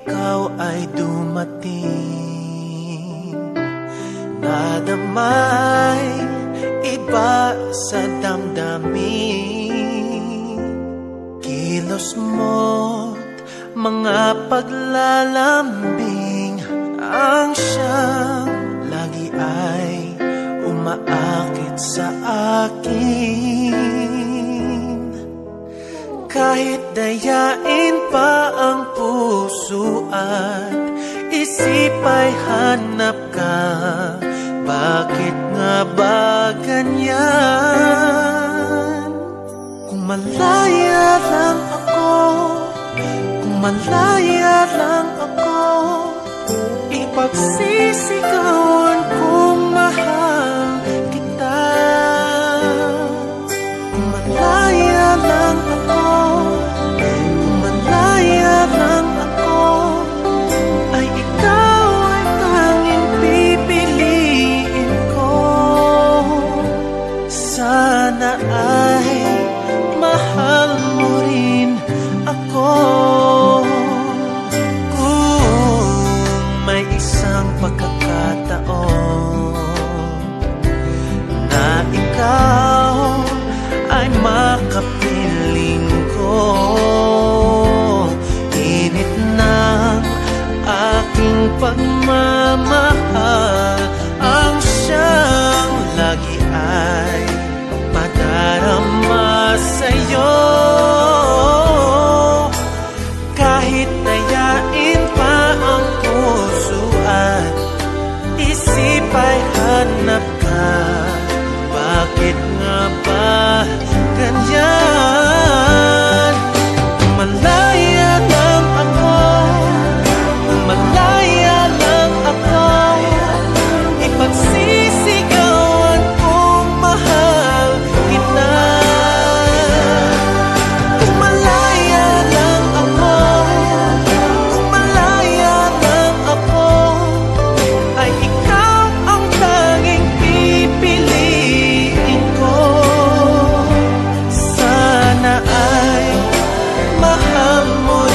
ikaw ay dumating. Nadamay iba sa damdamin, kilos mo't mga paglalambing ang siyang lagi ay umaakit sa akin. Kahit dayain pa ang puso at isip ay hanap ka, bakit nga ba ganyan? Kung malaya lang ako, kung malaya lang ako, ipagsisigawan kung mahal kita. Kung malaya lang ako, kung malaya lang ako, ay ikaw ay tanging pipiliin ko. Sana ay mahal mo rin ako. Isang pagkakataon na ikaw ay makapiling ko, init ng aking pagmamahal ang siyang lagi ay madarama sa'yo. Kahit dayain pa ang puso at isip ay hanap ka, bakit nga ba ganyan? Kung malaya lang ako, kung malaya lang ako, ipagsisigawan kung mahal kita. Kung malaya lang ako, kung malaya lang ako, ay ikaw ang tanging pipiliin ko. Sana ay mahal mo